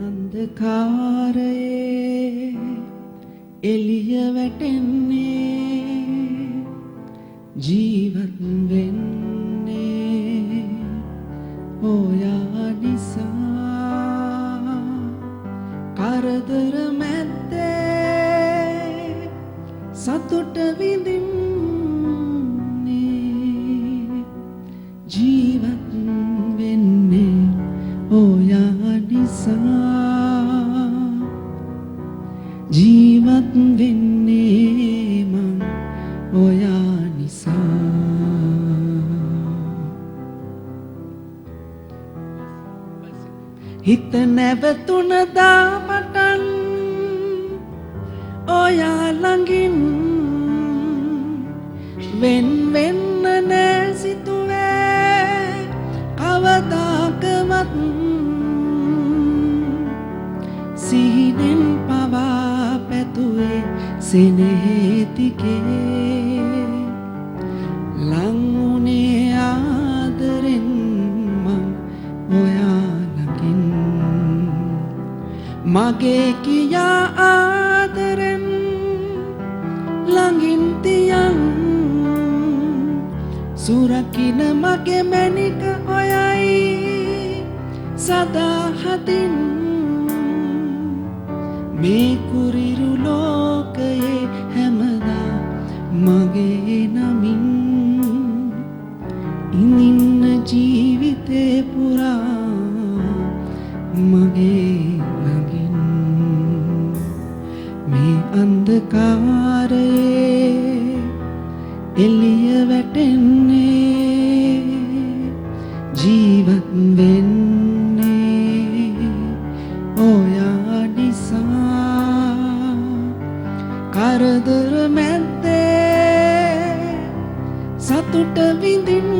අන්ධකාරයේ එළිය වැටෙන්නේ ජීවත් වෙන්නේ ඔයා නිසා කරදර මැද්දේ සතුට විඳින්නේ ජීවත් වෙන්නේ ඔයා නිසා ජීවත් වෙන්නේ මං ඔයා නිසා හිත නැවතුණදා පටන් ඔයා ළඟින් වෙන් වෙන්න නෑ සිතුවේ කවදාකවත් සිහිනෙන් පවා පැතුවේ සෙනෙහතිකේ ලංවුනේ ආදරෙන් මං ඔයා ළඟින් මගේ කියා ආදරෙන් ළඟින් තියන් සුරකින මගේ මැනික ඔයයි සදා හදින් මේ කුරිරු ලෝකයේ හැමදා මගේ නමින් ඉනින්න ජීවිතේ පුරා මගේ ළඟින් මේ අන්ධකාරයේ එළිය වැටෙන්නේ ජීවත් වෙන්නේ ඔයා නිසා කරදර මැද්දේ සතුට විඳින්න